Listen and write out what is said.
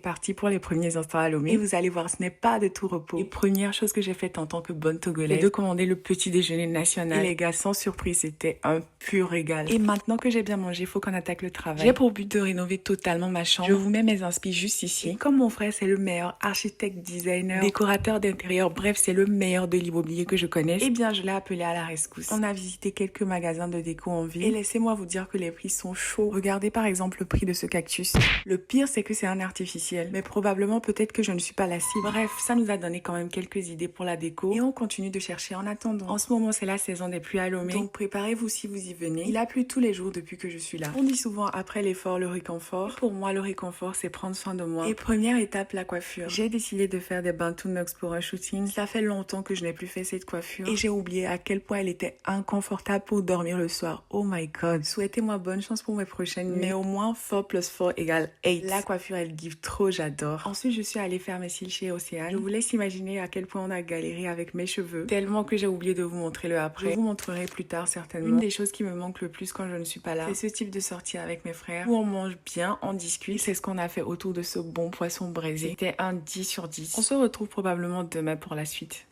parti pour les premiers instants à Lomé. Et vous allez voir, ce n'est pas de tout repos. Les premières choses que j'ai faites en tant que bonne Togolaise, c'est de commander le petit déjeuner national. Et les gars, sans surprise, c'était un pur régal. Et maintenant que j'ai bien mangé, il faut qu'on attaque le travail. J'ai pour but de rénover totalement ma chambre. Je vous mets mes inspi juste ici. Et comme mon frère, c'est le meilleur architecte, designer, décorateur d'intérieur, bref, c'est le meilleur de l'immobilier que je connaisse, eh bien, je l'ai appelé à la rescousse. On a visité quelques magasins de déco en ville. Et laissez-moi vous dire que les prix sont chauds. Regardez par exemple le prix de ce cactus. Le pire, c'est que c'est un artificiel. Mais probablement, peut-être que je ne suis pas la cible. Bref, ça nous a donné quand même quelques idées pour la déco. Et on continue de chercher en attendant. En ce moment, c'est la saison des pluies à Lomé. Donc préparez-vous si vous y venez. Il a plu tous les jours depuis que je suis là. On dit souvent après l'effort, le réconfort. Pour moi, le réconfort, c'est prendre soin de moi. Et première étape, la coiffure. J'ai décidé de faire des bantu knots pour un shooting. Ça fait longtemps que je n'ai plus fait cette coiffure. Et j'ai oublié à quel point elle était inconfortable pour dormir le soir. Oh my god. Souhaitez-moi bonne chance pour mes prochaines nuits. Mais au moins 4 plus 4 égale 8. La coiffure, elle give trop, j'adore. Ensuite, je suis allée faire mes cils chez Océane. Je vous laisse imaginer à quel point on a galéré avec mes cheveux. Tellement que j'ai oublié de vous montrer le après. Je vous montrerai plus tard certainement. Une des choses qui me manque le plus quand je ne suis pas là, c'est ce type de sortie avec mes frères où on mange bien, on discute. C'est ce qu'on a fait autour de ce bon poisson braisé. C'était un 10 sur 10. On se retrouve probablement demain pour la suite.